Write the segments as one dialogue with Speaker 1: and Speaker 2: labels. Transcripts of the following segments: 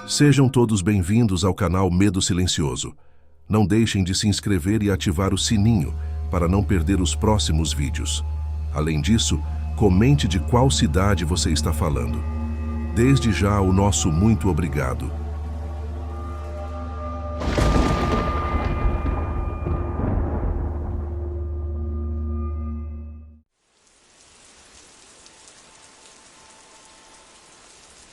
Speaker 1: Sejam todos bem-vindos ao canal Medo Silencioso. Não deixem de se inscrever e ativar o sininho para não perder os próximos vídeos. Além disso, comente de qual cidade você está falando. Desde já, o nosso muito obrigado.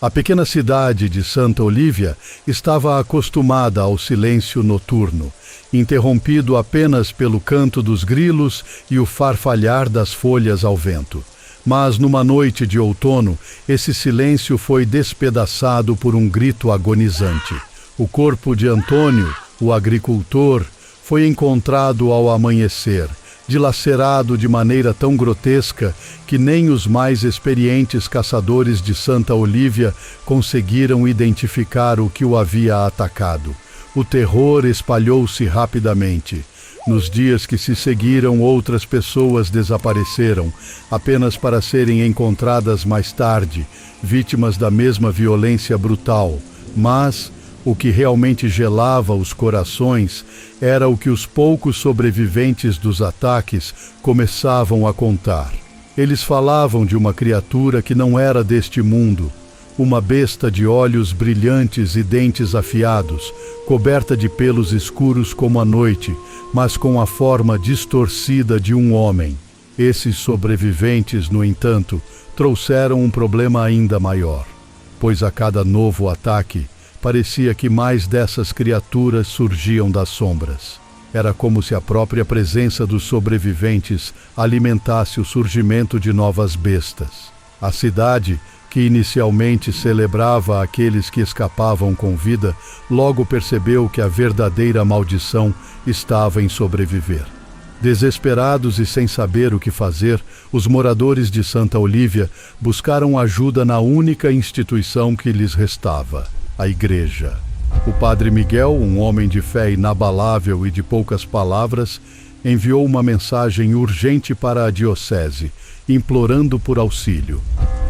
Speaker 2: A pequena cidade de Santa Olívia estava acostumada ao silêncio noturno, interrompido apenas pelo canto dos grilos e o farfalhar das folhas ao vento. Mas numa noite de outono, esse silêncio foi despedaçado por um grito agonizante. O corpo de Antônio, o agricultor, foi encontrado ao amanhecer, dilacerado de maneira tão grotesca que nem os mais experientes caçadores de Santa Olívia conseguiram identificar o que o havia atacado. O terror espalhou-se rapidamente. Nos dias que se seguiram, outras pessoas desapareceram, apenas para serem encontradas mais tarde, vítimas da mesma violência brutal. Mas o que realmente gelava os corações era o que os poucos sobreviventes dos ataques começavam a contar. Eles falavam de uma criatura que não era deste mundo, uma besta de olhos brilhantes e dentes afiados, coberta de pelos escuros como a noite, mas com a forma distorcida de um homem. Esses sobreviventes, no entanto, trouxeram um problema ainda maior, pois a cada novo ataque, parecia que mais dessas criaturas surgiam das sombras. Era como se a própria presença dos sobreviventes alimentasse o surgimento de novas bestas. A cidade, que inicialmente celebrava aqueles que escapavam com vida, logo percebeu que a verdadeira maldição estava em sobreviver. Desesperados e sem saber o que fazer, os moradores de Santa Olívia buscaram ajuda na única instituição que lhes restava: a igreja. O padre Miguel, um homem de fé inabalável e de poucas palavras, enviou uma mensagem urgente para a diocese, implorando por auxílio.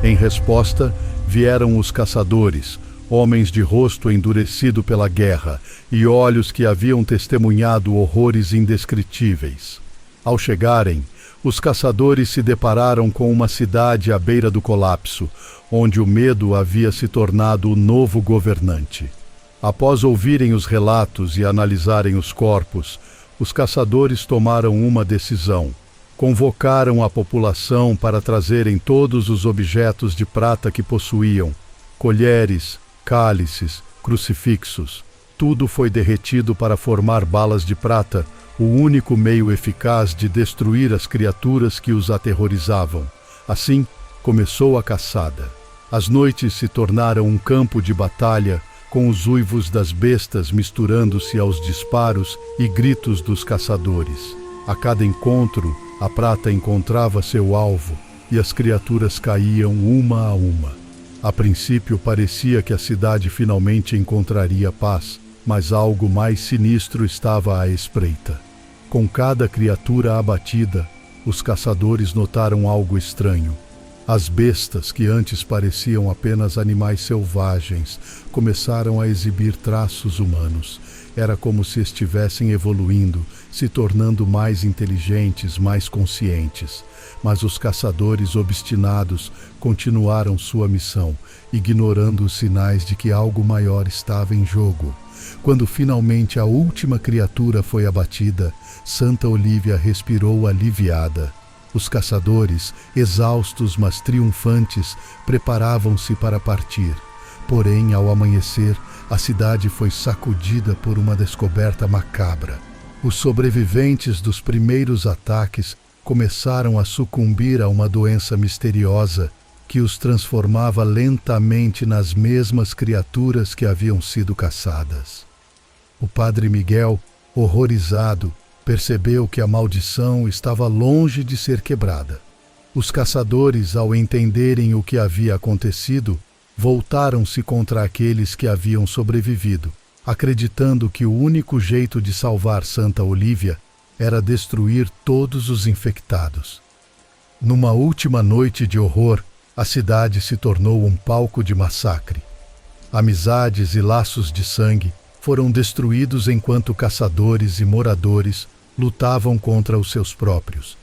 Speaker 2: Em resposta, vieram os caçadores, homens de rosto endurecido pela guerra e olhos que haviam testemunhado horrores indescritíveis. Ao chegarem, os caçadores se depararam com uma cidade à beira do colapso, onde o medo havia se tornado o novo governante. Após ouvirem os relatos e analisarem os corpos, os caçadores tomaram uma decisão. Convocaram a população para trazerem todos os objetos de prata que possuíam: colheres, cálices, crucifixos. Tudo foi derretido para formar balas de prata, o único meio eficaz de destruir as criaturas que os aterrorizavam. Assim, começou a caçada. As noites se tornaram um campo de batalha, com os uivos das bestas misturando-se aos disparos e gritos dos caçadores. A cada encontro, a prata encontrava seu alvo e as criaturas caíam uma a uma. A princípio parecia que a cidade finalmente encontraria paz, mas algo mais sinistro estava à espreita. Com cada criatura abatida, os caçadores notaram algo estranho. As bestas, que antes pareciam apenas animais selvagens, começaram a exibir traços humanos. Era como se estivessem evoluindo, se tornando mais inteligentes, mais conscientes. Mas os caçadores obstinados continuaram sua missão, ignorando os sinais de que algo maior estava em jogo. Quando finalmente a última criatura foi abatida, Santa Olívia respirou aliviada. Os caçadores, exaustos mas triunfantes, preparavam-se para partir. Porém, ao amanhecer, a cidade foi sacudida por uma descoberta macabra. Os sobreviventes dos primeiros ataques começaram a sucumbir a uma doença misteriosa que os transformava lentamente nas mesmas criaturas que haviam sido caçadas. O padre Miguel, horrorizado, percebeu que a maldição estava longe de ser quebrada. Os caçadores, ao entenderem o que havia acontecido, voltaram-se contra aqueles que haviam sobrevivido, acreditando que o único jeito de salvar Santa Olívia era destruir todos os infectados. Numa última noite de horror, a cidade se tornou um palco de massacre. Amizades e laços de sangue foram destruídos enquanto caçadores e moradores lutavam contra os seus próprios.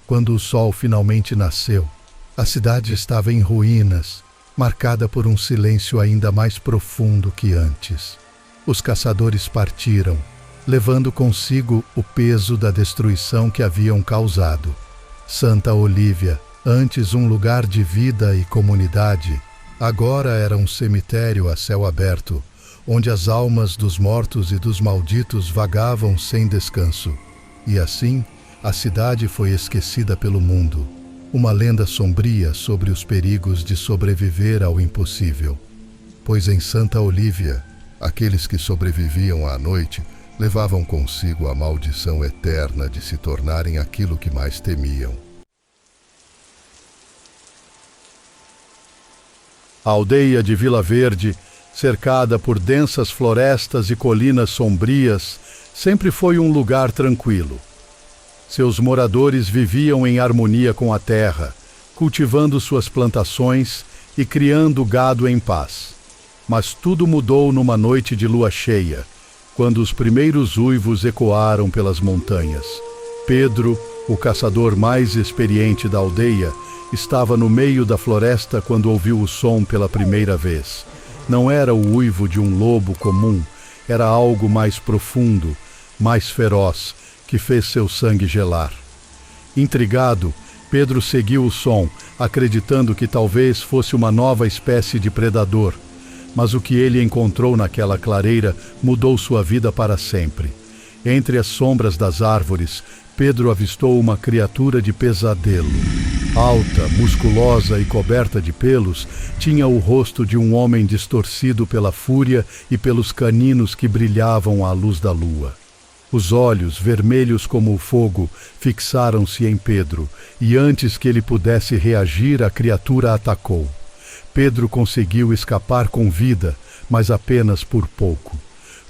Speaker 2: Quando o sol finalmente nasceu, a cidade estava em ruínas, marcada por um silêncio ainda mais profundo que antes. Os caçadores partiram, levando consigo o peso da destruição que haviam causado. Santa Olívia, antes um lugar de vida e comunidade, agora era um cemitério a céu aberto, onde as almas dos mortos e dos malditos vagavam sem descanso. E assim, a cidade foi esquecida pelo mundo, uma lenda sombria sobre os perigos de sobreviver ao impossível. Pois em Santa Olívia, aqueles que sobreviviam à noite levavam consigo a maldição eterna de se tornarem aquilo que mais temiam. A aldeia de Vila Verde, cercada por densas florestas e colinas sombrias, sempre foi um lugar tranquilo. Seus moradores viviam em harmonia com a terra, cultivando suas plantações e criando gado em paz. Mas tudo mudou numa noite de lua cheia, quando os primeiros uivos ecoaram pelas montanhas. Pedro, o caçador mais experiente da aldeia, estava no meio da floresta quando ouviu o som pela primeira vez. Não era o uivo de um lobo comum, era algo mais profundo, mais feroz, que fez seu sangue gelar. Intrigado, Pedro seguiu o som, acreditando que talvez fosse uma nova espécie de predador. Mas o que ele encontrou naquela clareira mudou sua vida para sempre. Entre as sombras das árvores, Pedro avistou uma criatura de pesadelo. Alta, musculosa e coberta de pelos, tinha o rosto de um homem distorcido pela fúria e pelos caninos que brilhavam à luz da lua. Os olhos, vermelhos como o fogo, fixaram-se em Pedro, e antes que ele pudesse reagir, a criatura atacou. Pedro conseguiu escapar com vida, mas apenas por pouco.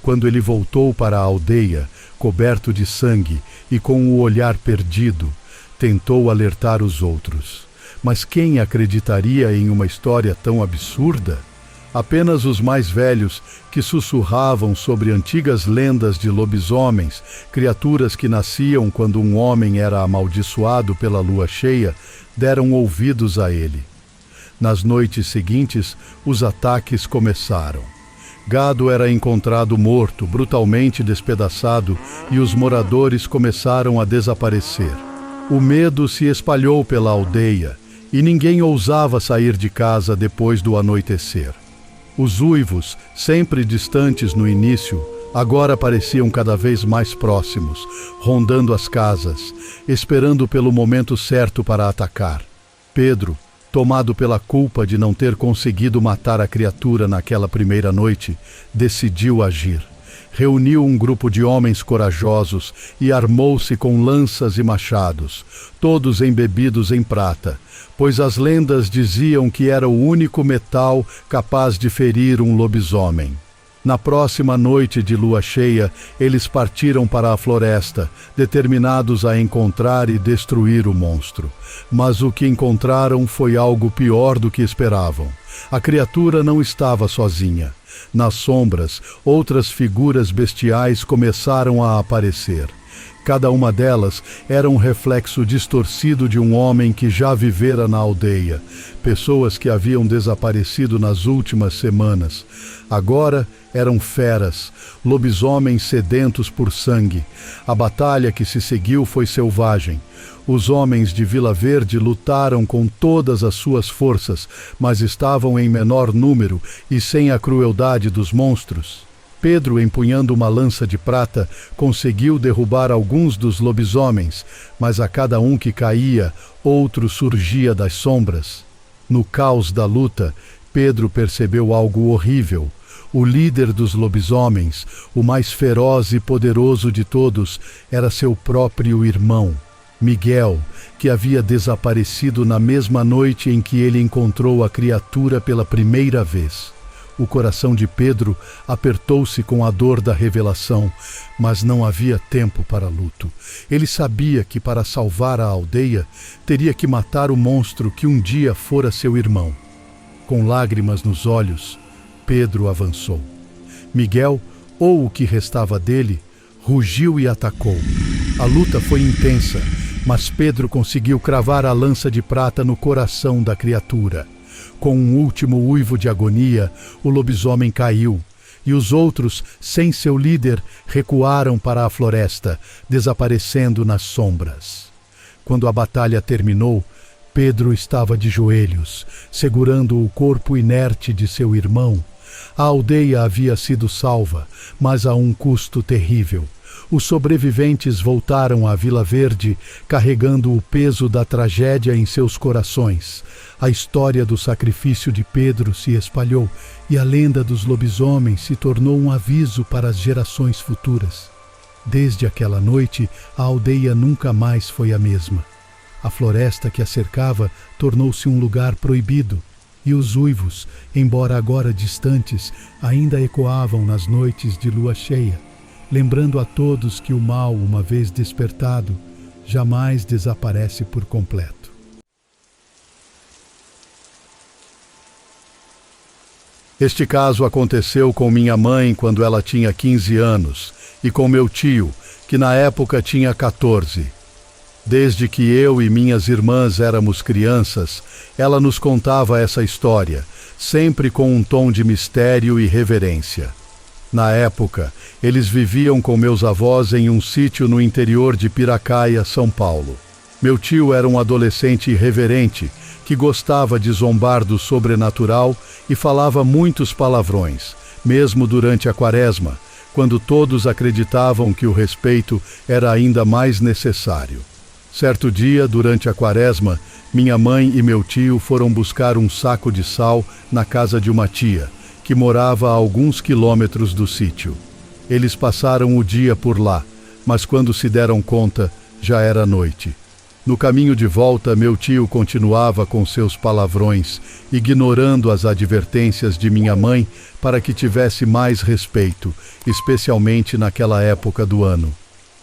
Speaker 2: Quando ele voltou para a aldeia, coberto de sangue e com o olhar perdido, tentou alertar os outros. Mas quem acreditaria em uma história tão absurda? Apenas os mais velhos, que sussurravam sobre antigas lendas de lobisomens, criaturas que nasciam quando um homem era amaldiçoado pela lua cheia, deram ouvidos a ele. Nas noites seguintes, os ataques começaram. Gado era encontrado morto, brutalmente despedaçado, e os moradores começaram a desaparecer. O medo se espalhou pela aldeia, e ninguém ousava sair de casa depois do anoitecer. Os uivos, sempre distantes no início, agora pareciam cada vez mais próximos, rondando as casas, esperando pelo momento certo para atacar. Pedro, tomado pela culpa de não ter conseguido matar a criatura naquela primeira noite, decidiu agir. Reuniu um grupo de homens corajosos e armou-se com lanças e machados, todos embebidos em prata, pois as lendas diziam que era o único metal capaz de ferir um lobisomem. Na próxima noite de lua cheia, eles partiram para a floresta, determinados a encontrar e destruir o monstro. Mas o que encontraram foi algo pior do que esperavam. A criatura não estava sozinha. Nas sombras, outras figuras bestiais começaram a aparecer. Cada uma delas era um reflexo distorcido de um homem que já vivera na aldeia, pessoas que haviam desaparecido nas últimas semanas. Agora eram feras, lobisomens sedentos por sangue. A batalha que se seguiu foi selvagem. Os homens de Vila Verde lutaram com todas as suas forças, mas estavam em menor número e sem a crueldade dos monstros. Pedro, empunhando uma lança de prata, conseguiu derrubar alguns dos lobisomens, mas a cada um que caía, outro surgia das sombras. No caos da luta, Pedro percebeu algo horrível. O líder dos lobisomens, o mais feroz e poderoso de todos, era seu próprio irmão, Miguel, que havia desaparecido na mesma noite em que ele encontrou a criatura pela primeira vez. O coração de Pedro apertou-se com a dor da revelação, mas não havia tempo para luto. Ele sabia que para salvar a aldeia, teria que matar o monstro que um dia fora seu irmão. Com lágrimas nos olhos, Pedro avançou. Miguel, ou o que restava dele, rugiu e atacou. A luta foi intensa, mas Pedro conseguiu cravar a lança de prata no coração da criatura. Com um último uivo de agonia, o lobisomem caiu, e os outros, sem seu líder, recuaram para a floresta, desaparecendo nas sombras. Quando a batalha terminou, Pedro estava de joelhos, segurando o corpo inerte de seu irmão. A aldeia havia sido salva, mas a um custo terrível. Os sobreviventes voltaram à Vila Verde, carregando o peso da tragédia em seus corações. A história do sacrifício de Pedro se espalhou, e a lenda dos lobisomens se tornou um aviso para as gerações futuras. Desde aquela noite, a aldeia nunca mais foi a mesma. A floresta que a cercava tornou-se um lugar proibido, e os uivos, embora agora distantes, ainda ecoavam nas noites de lua cheia, lembrando a todos que o mal, uma vez despertado, jamais desaparece por completo. Este caso aconteceu com minha mãe quando ela tinha 15 anos e com meu tio, que na época tinha 14. Desde que eu e minhas irmãs éramos crianças, ela nos contava essa história, sempre com um tom de mistério e reverência. Na época, eles viviam com meus avós em um sítio no interior de Piracaia, São Paulo. Meu tio era um adolescente irreverente, que gostava de zombar do sobrenatural e falava muitos palavrões, mesmo durante a Quaresma, quando todos acreditavam que o respeito era ainda mais necessário. Certo dia, durante a Quaresma, minha mãe e meu tio foram buscar um saco de sal na casa de uma tia, que morava a alguns quilômetros do sítio. Eles passaram o dia por lá, mas quando se deram conta, já era noite. No caminho de volta, meu tio continuava com seus palavrões, ignorando as advertências de minha mãe para que tivesse mais respeito, especialmente naquela época do ano.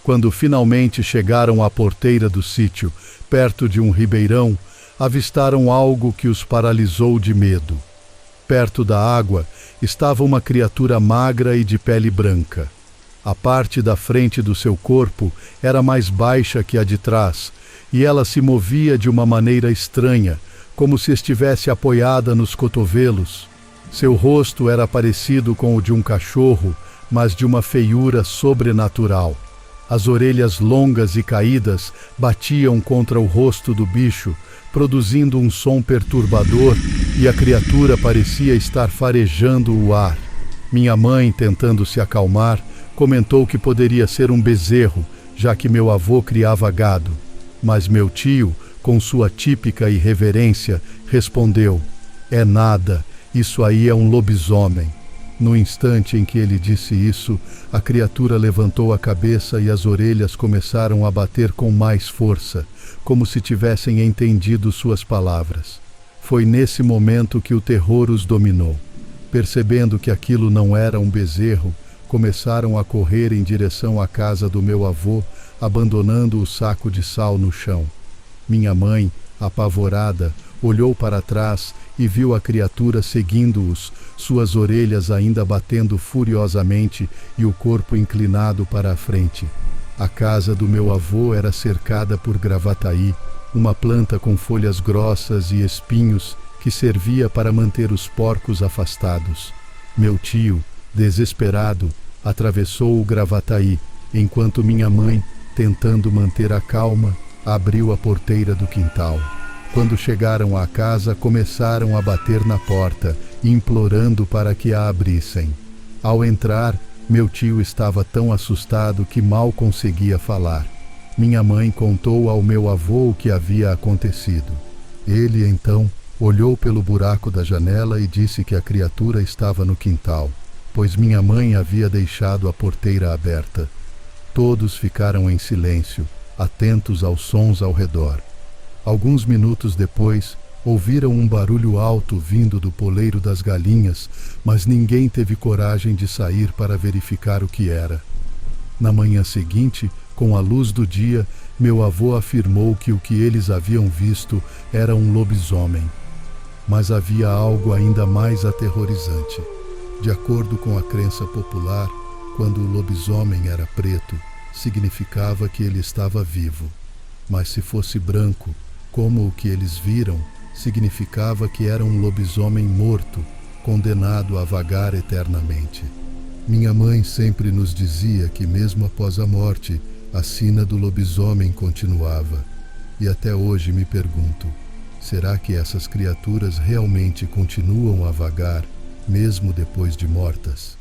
Speaker 2: Quando finalmente chegaram à porteira do sítio, perto de um ribeirão, avistaram algo que os paralisou de medo. Perto da água estava uma criatura magra e de pele branca. A parte da frente do seu corpo era mais baixa que a de trás, e ela se movia de uma maneira estranha, como se estivesse apoiada nos cotovelos. Seu rosto era parecido com o de um cachorro, mas de uma feiura sobrenatural. As orelhas longas e caídas batiam contra o rosto do bicho, produzindo um som perturbador, e a criatura parecia estar farejando o ar. Minha mãe, tentando se acalmar, comentou que poderia ser um bezerro, já que meu avô criava gado. Mas meu tio, com sua típica irreverência, respondeu: "É nada, isso aí é um lobisomem." No instante em que ele disse isso, a criatura levantou a cabeça e as orelhas começaram a bater com mais força, como se tivessem entendido suas palavras. Foi nesse momento que o terror os dominou. Percebendo que aquilo não era um bezerro, começaram a correr em direção à casa do meu avô, abandonando o saco de sal no chão. Minha mãe, apavorada, olhou para trás e viu a criatura seguindo-os, suas orelhas ainda batendo furiosamente e o corpo inclinado para a frente. A casa do meu avô era cercada por gravataí, uma planta com folhas grossas e espinhos que servia para manter os porcos afastados. Meu tio, desesperado, atravessou o gravataí, enquanto minha mãe, tentando manter a calma, abriu a porteira do quintal. Quando chegaram à casa, começaram a bater na porta, implorando para que a abrissem. Ao entrar, meu tio estava tão assustado que mal conseguia falar. Minha mãe contou ao meu avô o que havia acontecido. Ele, então, olhou pelo buraco da janela e disse que a criatura estava no quintal, pois minha mãe havia deixado a porteira aberta. Todos ficaram em silêncio, atentos aos sons ao redor. Alguns minutos depois, ouviram um barulho alto vindo do poleiro das galinhas, mas ninguém teve coragem de sair para verificar o que era. Na manhã seguinte, com a luz do dia, meu avô afirmou que o que eles haviam visto era um lobisomem. Mas havia algo ainda mais aterrorizante. De acordo com a crença popular, quando o lobisomem era preto, significava que ele estava vivo. Mas se fosse branco, como o que eles viram, significava que era um lobisomem morto, condenado a vagar eternamente. Minha mãe sempre nos dizia que mesmo após a morte, a sina do lobisomem continuava. E até hoje me pergunto, será que essas criaturas realmente continuam a vagar, mesmo depois de mortas?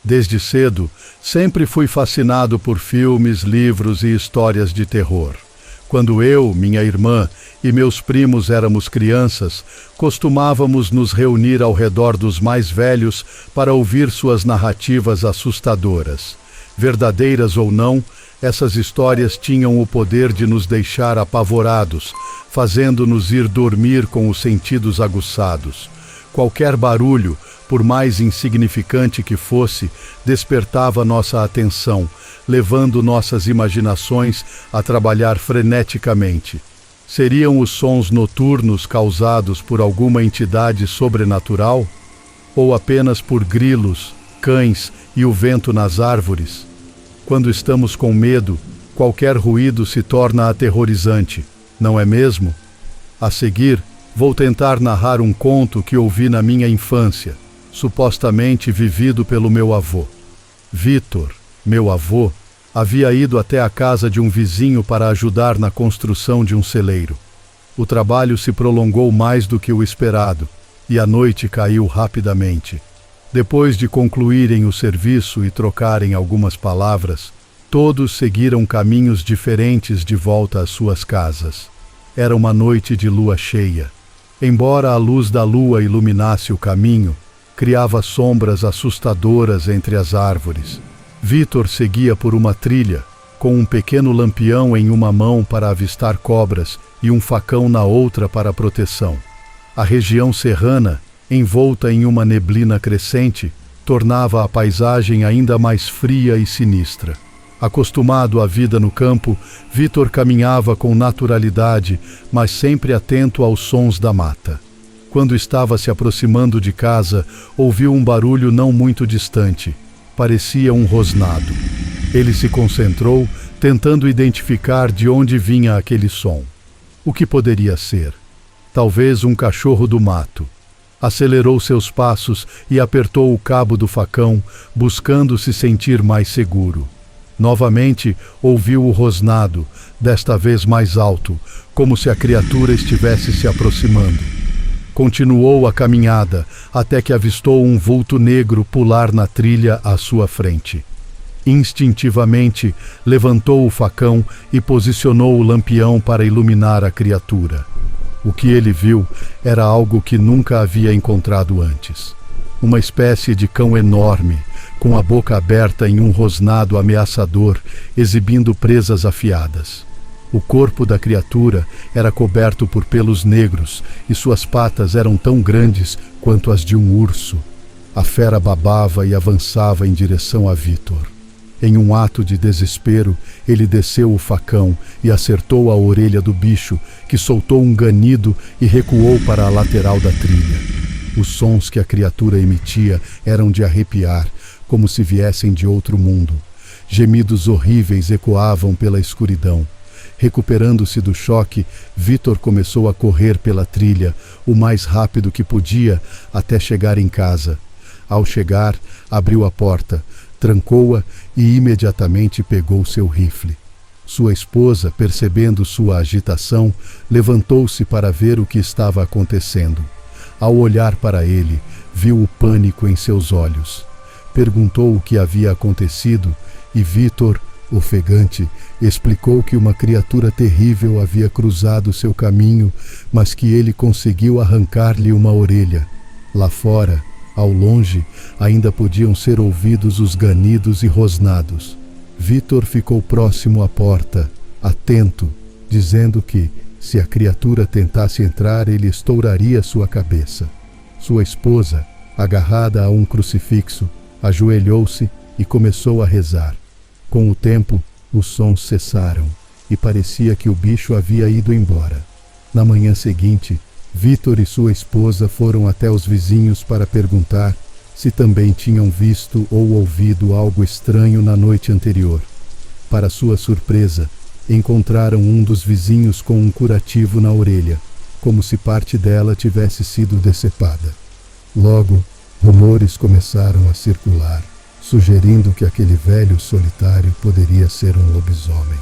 Speaker 2: Desde cedo, sempre fui fascinado por filmes, livros e histórias de terror. Quando eu, minha irmã e meus primos éramos crianças, costumávamos nos reunir ao redor dos mais velhos para ouvir suas narrativas assustadoras. Verdadeiras ou não, essas histórias tinham o poder de nos deixar apavorados, fazendo-nos ir dormir com os sentidos aguçados. Qualquer barulho, por mais insignificante que fosse, despertava nossa atenção, levando nossas imaginações a trabalhar freneticamente. Seriam os sons noturnos causados por alguma entidade sobrenatural? Ou apenas por grilos, cães e o vento nas árvores? Quando estamos com medo, qualquer ruído se torna aterrorizante, não é mesmo? A seguir, vou tentar narrar um conto que ouvi na minha infância, supostamente vivido pelo meu avô. Vitor, meu avô, havia ido até a casa de um vizinho para ajudar na construção de um celeiro. O trabalho se prolongou mais do que o esperado, e a noite caiu rapidamente. Depois de concluírem o serviço e trocarem algumas palavras, todos seguiram caminhos diferentes de volta às suas casas. Era uma noite de lua cheia. Embora a luz da lua iluminasse o caminho, criava sombras assustadoras entre as árvores. Vitor seguia por uma trilha, com um pequeno lampião em uma mão para avistar cobras e um facão na outra para proteção. A região serrana, envolta em uma neblina crescente, tornava a paisagem ainda mais fria e sinistra. Acostumado à vida no campo, Vitor caminhava com naturalidade, mas sempre atento aos sons da mata. Quando estava se aproximando de casa, ouviu um barulho não muito distante. Parecia um rosnado. Ele se concentrou, tentando identificar de onde vinha aquele som. O que poderia ser? Talvez um cachorro do mato. Acelerou seus passos e apertou o cabo do facão, buscando se sentir mais seguro. Novamente ouviu o rosnado, desta vez mais alto, como se a criatura estivesse se aproximando. Continuou a caminhada, até que avistou um vulto negro pular na trilha à sua frente. Instintivamente, levantou o facão e posicionou o lampião para iluminar a criatura. O que ele viu era algo que nunca havia encontrado antes. Uma espécie de cão enorme, com a boca aberta em um rosnado ameaçador, exibindo presas afiadas. O corpo da criatura era coberto por pelos negros e suas patas eram tão grandes quanto as de um urso. A fera babava e avançava em direção a Vitor. Em um ato de desespero, ele desceu o facão e acertou a orelha do bicho, que soltou um ganido e recuou para a lateral da trilha. Os sons que a criatura emitia eram de arrepiar, como se viessem de outro mundo. Gemidos horríveis ecoavam pela escuridão. Recuperando-se do choque, Vitor começou a correr pela trilha, o mais rápido que podia, até chegar em casa. Ao chegar, abriu a porta, trancou-a e imediatamente pegou seu rifle. Sua esposa, percebendo sua agitação, levantou-se para ver o que estava acontecendo. Ao olhar para ele, viu o pânico em seus olhos. Perguntou o que havia acontecido e Vitor, ofegante, explicou que uma criatura terrível havia cruzado seu caminho, mas que ele conseguiu arrancar-lhe uma orelha. Lá fora, ao longe, ainda podiam ser ouvidos os ganidos e rosnados. Vitor ficou próximo à porta, atento, dizendo que, se a criatura tentasse entrar, ele estouraria sua cabeça. Sua esposa, agarrada a um crucifixo, ajoelhou-se e começou a rezar. Com o tempo, os sons cessaram e parecia que o bicho havia ido embora. Na manhã seguinte, Vitor e sua esposa foram até os vizinhos para perguntar se também tinham visto ou ouvido algo estranho na noite anterior. Para sua surpresa, encontraram um dos vizinhos com um curativo na orelha, como se parte dela tivesse sido decepada. Logo, rumores começaram a circular, sugerindo que aquele velho solitário poderia ser um lobisomem.